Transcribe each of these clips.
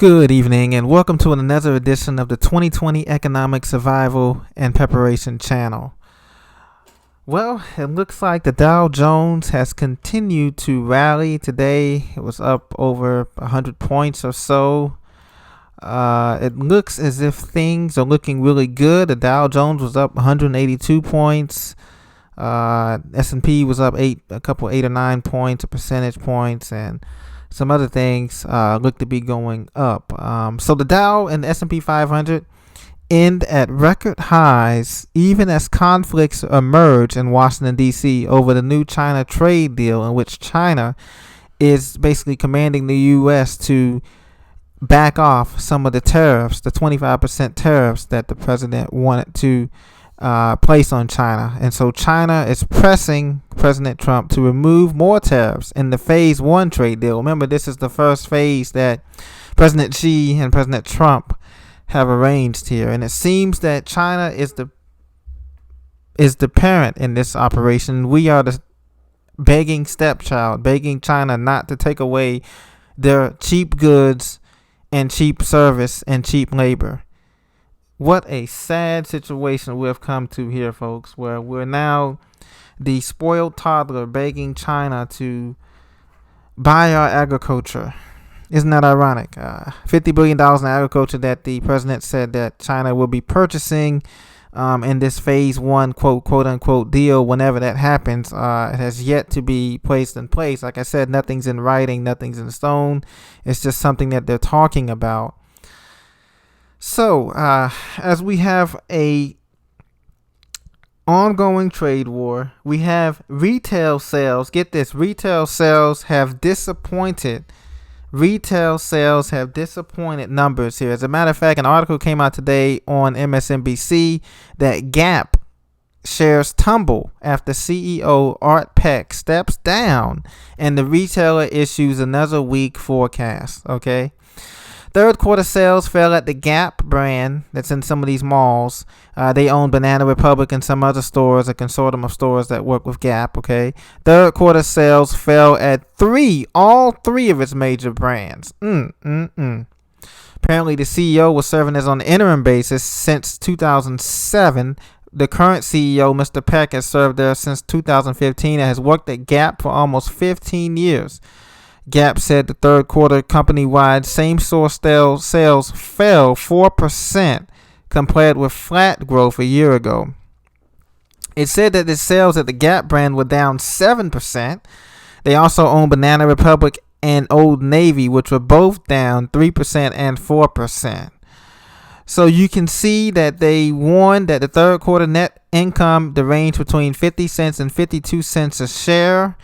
Good evening and welcome to another edition of the 2020 Economic Survival and Preparation Channel. Well, it looks like the Dow Jones has continued to rally today. It was up over 100 points or so. It looks as if things are looking really good. The Dow Jones was up 182 points. S&P was up eight or nine points, a percentage points, and some other things look to be going up. So the Dow and the S&P 500 end at record highs, even as conflicts emerge in Washington, D.C. over the new China trade deal, in which China is basically commanding the U.S. to back off some of the tariffs, the 25% tariffs that the president wanted to place on China. And so China is pressing President Trump to remove more tariffs in the phase one trade deal. Remember, this is the first phase that President Xi and President Trump have arranged here. And it seems that China is the parent in this operation. We are the begging stepchild, begging China not to take away their cheap goods and cheap service and cheap labor. What a sad situation we have come to here, folks, where we're now the spoiled toddler begging China to buy our agriculture. Isn't that ironic? $50 billion in agriculture that the president said that China will be purchasing in this phase one, quote unquote, deal. Whenever that happens, it has yet to be placed in place. Like I said, nothing's in writing, nothing's in stone. It's just something that they're talking about. So, as we have a ongoing trade war, we have retail sales. Get this, retail sales have disappointed. Retail sales have disappointed numbers here. As a matter of fact, an article came out today on MSNBC that Gap shares tumble after CEO Art Peck steps down and the retailer issues another weak forecast. Okay. Third quarter sales fell at the Gap brand that's in some of these malls. They own Banana Republic and some other stores, a consortium of stores that work with Gap, okay? Third quarter sales fell at all three of its major brands. Apparently the CEO was serving as on an interim basis since 2007. The current CEO, Mr. Peck, has served there since 2015 and has worked at Gap for almost 15 years. Gap said the third quarter company-wide same-store sales fell 4% compared with flat growth a year ago. It said that the sales at the Gap brand were down 7%. They also own Banana Republic and Old Navy, which were both down 3% and 4%. So you can see that they warned that the third quarter net income, the range between 50 cents and 52 cents a share.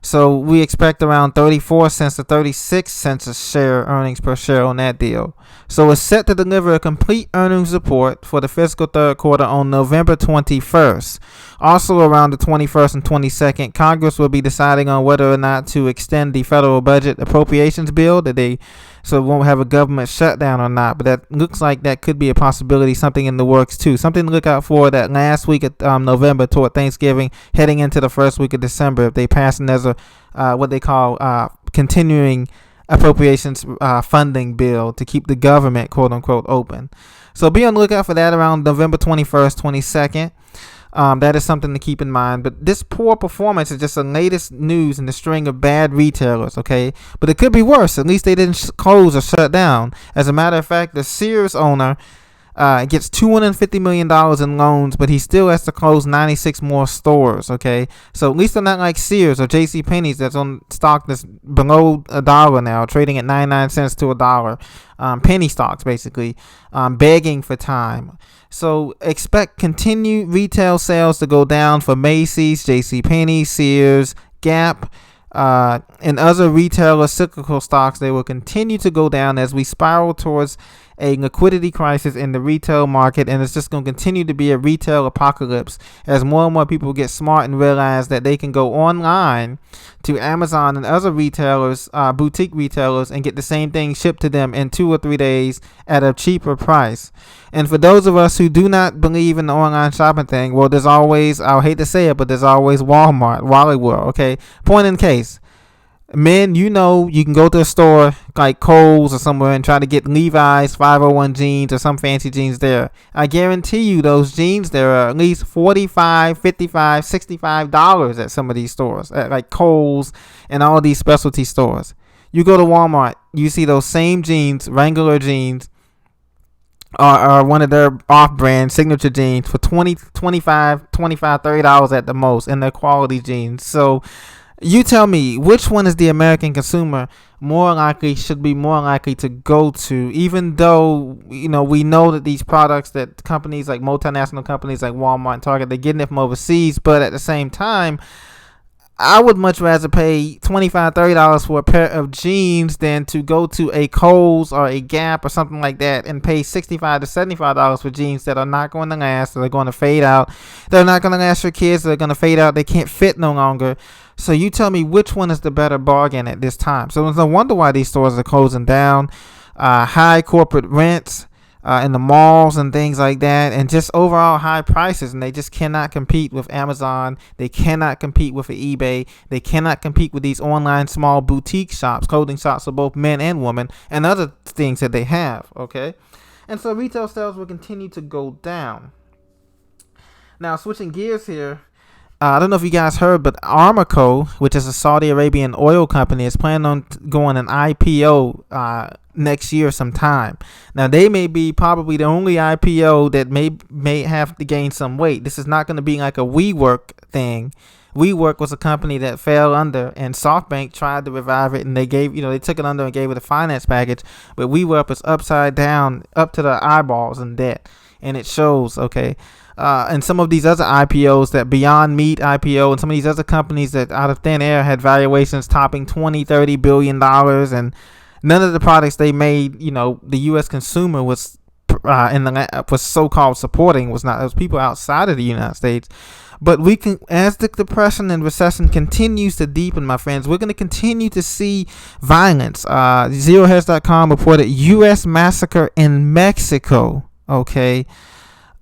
So we expect around 34 cents to 36 cents a share earnings per share on that deal. So it's set to deliver a complete earnings report for the fiscal third quarter on November 21st. Also around the 21st and 22nd, Congress will be deciding on whether or not to extend the federal budget appropriations bill so it won't have a government shutdown or not. But that looks like that could be a possibility, something in the works too. Something to look out for that last week of November toward Thanksgiving, heading into the first week of December, if they pass another what they call continuing appropriations funding bill to keep the government, quote unquote, open. So be on the lookout for that around November 21st, 22nd. That is something to keep in mind. But this poor performance is just the latest news in the string of bad retailers, okay? But it could be worse. At least they didn't close or shut down. As a matter of fact, the Sears owner gets $250 million in loans, but he still has to close 96 more stores, okay? So at least they're not like Sears or J.C. Penney's that's on stock that's below $1 now, trading at 99 cents to $1. Penny stocks, basically, begging for time. So expect continued retail sales to go down for Macy's, J.C. Penney, Sears, Gap, and other retailer cyclical stocks. They will continue to go down as we spiral towards a liquidity crisis in the retail market, and it's just going to continue to be a retail apocalypse as more and more people get smart and realize that they can go online to Amazon and other retailers, boutique retailers, and get the same thing shipped to them in 2 or 3 days at a cheaper price. And for those of us who do not believe in the online shopping thing, well, there's always, I hate to say it, but there's always Walmart, Wally World, okay? Point in case, Men, you know, you can go to a store like Kohl's or somewhere and try to get Levi's 501 jeans or some fancy jeans there. I guarantee you those jeans there are at least $45, $55, $65 at some of these stores, at like Kohl's and all these specialty stores. You go to Walmart, you see those same jeans, Wrangler jeans, or one of their off-brand signature jeans for $20, $25, $25, $30 at the most, and they're quality jeans. So you tell me, which one is the American consumer should be more likely to go to, even though, you know, we know that these products that companies like multinational companies like Walmart and Target, they're getting it from overseas, but at the same time, I would much rather pay $25, $30 for a pair of jeans than to go to a Kohl's or a Gap or something like that and pay $65 to $75 for jeans that are not going to last, that are going to fade out. They're not going to last for kids. They're going to fade out. They can't fit no longer. So you tell me which one is the better bargain at this time. So it's no wonder why these stores are closing down. High corporate rents in the malls and things like that, and just overall high prices, and they just cannot compete with Amazon. They cannot compete with eBay. They cannot compete with these online small boutique shops, clothing shops for both men and women, and other things that they have. Okay, and so retail sales will continue to go down. Now, switching gears here, I don't know if you guys heard, but Aramco, which is a Saudi Arabian oil company, is planning on going an IPO next year sometime. Now, they may be probably the only IPO that may have to gain some weight. This is not going to be like a WeWork thing. WeWork was a company that fell under, and SoftBank tried to revive it, and they took it under and gave it a finance package. But WeWork is upside down, up to the eyeballs in debt, and it shows. Okay. And some of these other IPOs, that Beyond Meat IPO, and some of these other companies that out of thin air had valuations topping $20-30 billion, and none of the products they made, you know, the U.S. consumer was was so-called supporting, was not. Those people outside of the United States. But we can, as the depression and recession continues to deepen, my friends, we're going to continue to see violence. ZeroHedge.com reported U.S. massacre in Mexico. Okay.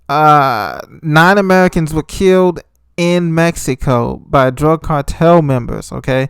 9 Americans were killed in Mexico by drug cartel members. Okay.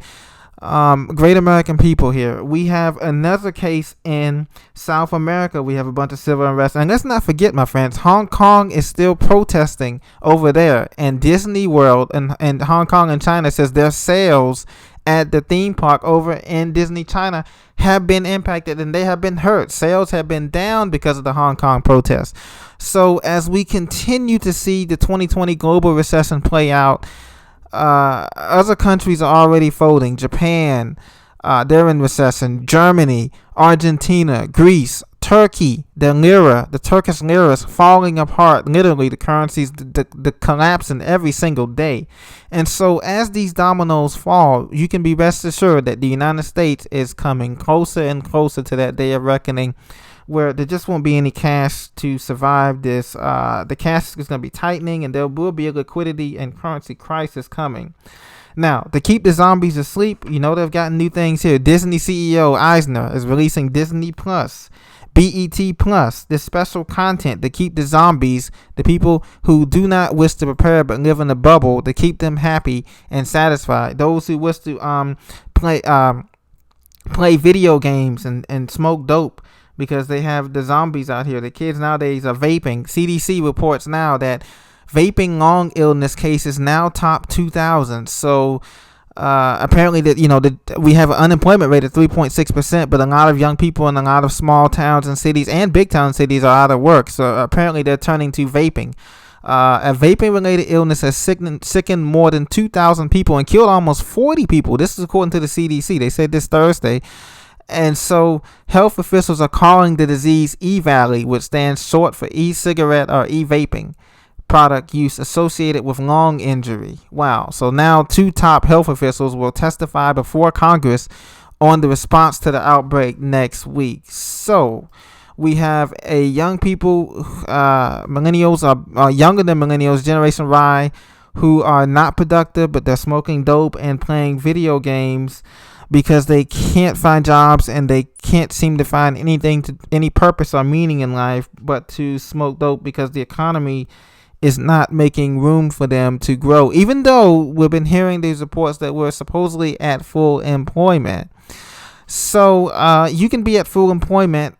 Great American people here. We have another case in South America. We have a bunch of civil unrest. And let's not forget, my friends, Hong Kong is still protesting over there. And Disney World and Hong Kong and China says their sales at the theme park over in Disney China have been impacted, and they have been hurt. Sales have been down because of the Hong Kong protests. So as we continue to see the 2020 global recession play out, other countries are already folding. Japan, they're in recession. Germany, Argentina, Greece, Turkey, the Turkish lira is falling apart. Literally, the currencies, the collapsing every single day. And so as these dominoes fall, you can be rest assured that the United States is coming closer and closer to that day of reckoning, where there just won't be any cash to survive this. The cash is going to be tightening, and there will be a liquidity and currency crisis coming. Now, to keep the zombies asleep, you know they've gotten new things here. Disney CEO Eisner is releasing Disney Plus, BET Plus, this special content to keep the zombies, the people who do not wish to prepare but live in a bubble, to keep them happy and satisfied. Those who wish to play video games and smoke dope, because they have the zombies out here. The kids nowadays are vaping. CDC reports now that vaping lung illness cases now top 2,000. So apparently we have an unemployment rate of 3.6%, but a lot of young people in a lot of small towns and cities and big town cities are out of work. So apparently they're turning to vaping. A vaping-related illness has sickened more than 2,000 people and killed almost 40 people. This is according to the CDC. They said this Thursday. And so health officials are calling the disease E-Valley, which stands short for e-cigarette or e-vaping product use associated with lung injury. Wow. So now 2 top health officials will testify before Congress on the response to the outbreak next week. So we have a young people, millennials are younger than millennials, Generation Y, who are not productive, but they're smoking dope and playing video games because they can't find jobs and they can't seem to find any purpose or meaning in life but to smoke dope, because the economy is not making room for them to grow, even though we've been hearing these reports that we're supposedly at full employment. So you can be at full employment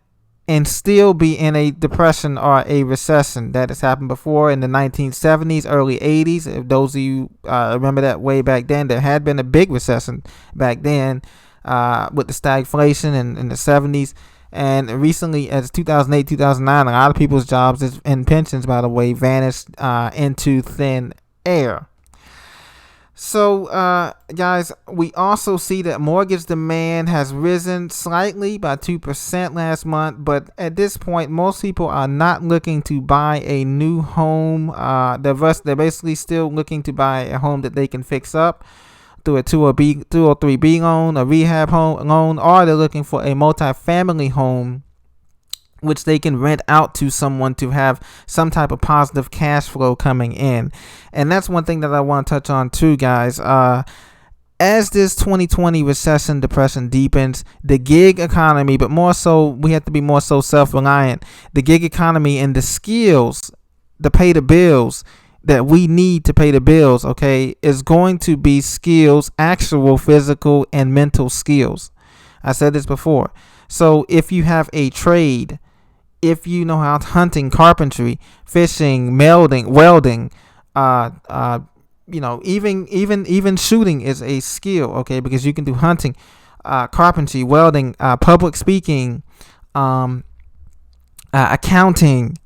and still be in a depression or a recession. That has happened before in the 1970s, early 80s. If those of you remember that way back then, there had been a big recession back then with the stagflation in the 70s. And recently, as 2008, 2009, a lot of people's jobs and pensions, by the way, vanished into thin air. So, guys, we also see that mortgage demand has risen slightly by 2% last month. But at this point, most people are not looking to buy a new home. They're basically still looking to buy a home that they can fix up through a 203B loan, a rehab home loan, or they're looking for a multifamily home which they can rent out to someone to have some type of positive cash flow coming in. And that's one thing that I want to touch on too, guys. As this 2020 recession depression deepens, the gig economy, but more so, we have to be more so self-reliant. The gig economy and the skills to pay the bills that we need to pay the bills, okay, is going to be skills, actual physical and mental skills. I said this before. So if you have a trade, if you know how hunting, carpentry, fishing, welding, even shooting is a skill, okay, because you can do hunting, carpentry, welding, public speaking, accounting,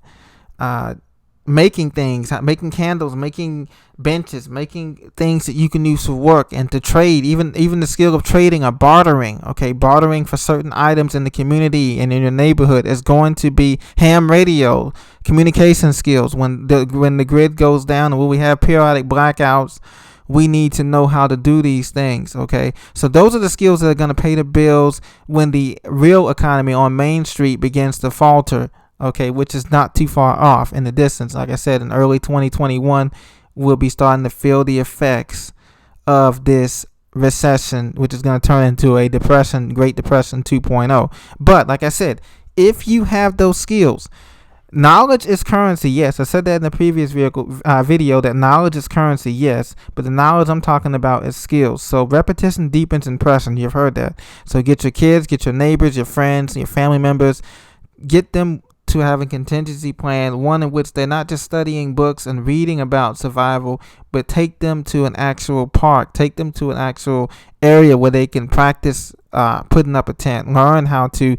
making things, making candles, making benches, making things that you can use for work and to trade, even the skill of trading or bartering, okay, bartering for certain items in the community and in your neighborhood is going to be ham radio, communication skills. When the grid goes down and when we have periodic blackouts, we need to know how to do these things, okay? So those are the skills that are going to pay the bills when the real economy on Main Street begins to falter, okay, which is not too far off in the distance. Like I said, in early 2021, we'll be starting to feel the effects of this recession, which is going to turn into a depression, Great Depression 2.0. But like I said, if you have those skills, knowledge is currency. Yes, I said that in the previous video that knowledge is currency. Yes, but the knowledge I'm talking about is skills. So repetition deepens impression. You've heard that. So get your kids, get your neighbors, your friends, your family members, get them to have a contingency plan, one in which they're not just studying books and reading about survival, but take them to an actual park, take them to an actual area where they can practice putting up a tent, learn how to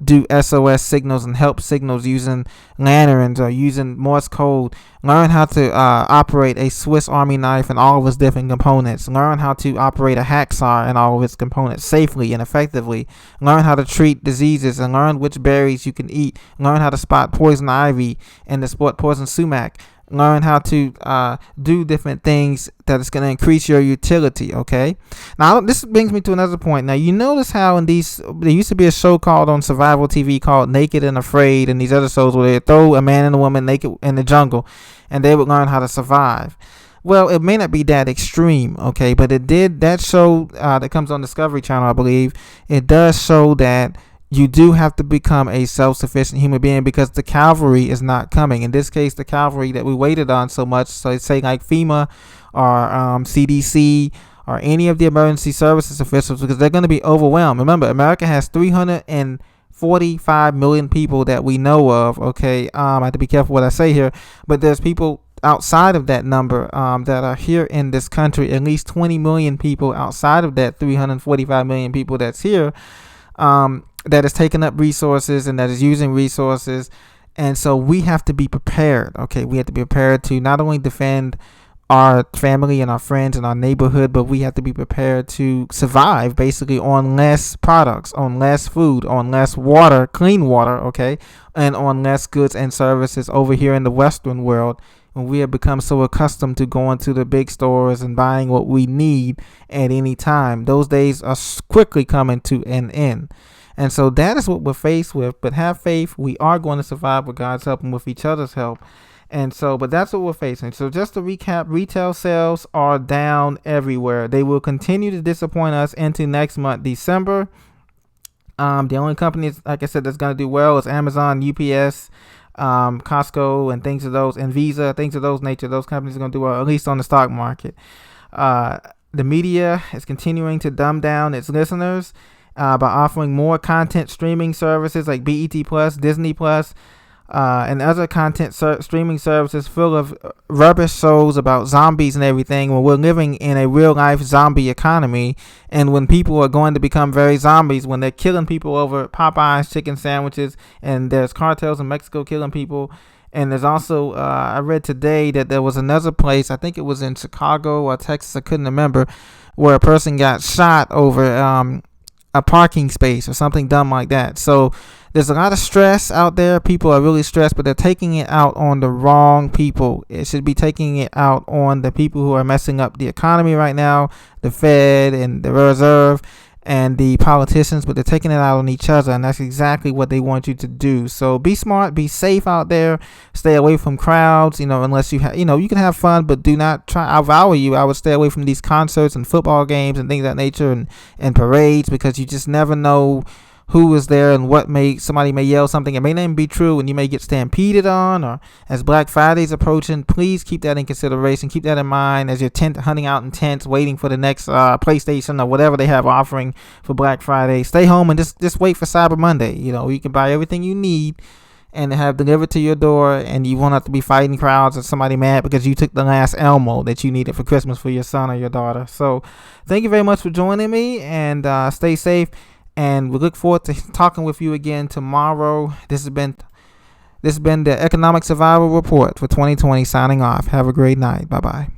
do SOS signals and help signals using lanterns or using Morse code, learn how to operate a Swiss Army knife and all of its different components, learn how to operate a hacksaw and all of its components safely and effectively, learn how to treat diseases and learn which berries you can eat, learn how to spot poison ivy and to spot poison sumac, learn how to do different things that is going to increase your utility, okay? Now, this brings me to another point. Now, you notice how there used to be a show called on survival TV called Naked and Afraid, and these other shows where they throw a man and a woman naked in the jungle, and they would learn how to survive. Well, it may not be that extreme, okay, but that show that comes on Discovery Channel, I believe, it does show that you do have to become a self-sufficient human being because the cavalry is not coming. In this case, the cavalry that we waited on so much, so say like FEMA or CDC or any of the emergency services officials, because they're going to be overwhelmed. Remember, America has 345 million people that we know of, okay? I have to be careful what I say here, but there's people outside of that number that are here in this country, at least 20 million people outside of that 345 million people that's here, that is taking up resources and that is using resources. And so we have to be prepared, okay? We have to be prepared to not only defend our family and our friends and our neighborhood, but we have to be prepared to survive basically on less products, on less food, on less water, clean water, okay? And on less goods and services over here in the Western world, when we have become so accustomed to going to the big stores and buying what we need at any time. Those days are quickly coming to an end. And so that is what we're faced with. But have faith. We are going to survive with God's help and with each other's help. And so, but that's what we're facing. So just to recap, retail sales are down everywhere. They will continue to disappoint us into next month, December. The only companies, like I said, that's going to do well is Amazon, UPS, Costco and things of those, and Visa, things of those nature. Those companies are going to do well, at least on the stock market. The media is continuing to dumb down its listeners by offering more content streaming services like BET Plus, Disney Plus, and other content streaming services full of rubbish shows about zombies and everything, when we're living in a real life zombie economy, and when people are going to become very zombies, when they're killing people over Popeye's chicken sandwiches, and there's cartels in Mexico killing people. And there's also, I read today that there was another place, I think it was in Chicago or Texas, I couldn't remember, where a person got shot over a parking space or something dumb like that. So there's a lot of stress out there. People are really stressed, but they're taking it out on the wrong people. It should be taking it out on the people who are messing up the economy right now, the Fed and the Reserve and the politicians, but they're taking it out on each other, and that's exactly what they want you to do. So be smart, be safe out there, stay away from crowds, unless you have, you can have fun, but do not try. I would stay away from these concerts and football games and things of that nature, and parades, because you just never know who is there and somebody may yell something. It may not even be true, and you may get stampeded on. Or as Black Friday's approaching, please keep that in consideration. Keep that in mind as you're hunting out in tents, waiting for the next PlayStation or whatever they have offering for Black Friday. Stay home and just wait for Cyber Monday. You can buy everything you need and have delivered to your door, and you won't have to be fighting crowds or somebody mad because you took the last Elmo that you needed for Christmas for your son or your daughter. So thank you very much for joining me, and stay safe. And we look forward to talking with you again tomorrow. This has been the Economic Survival Report for 2020. Signing off. Have a great night. Bye-bye.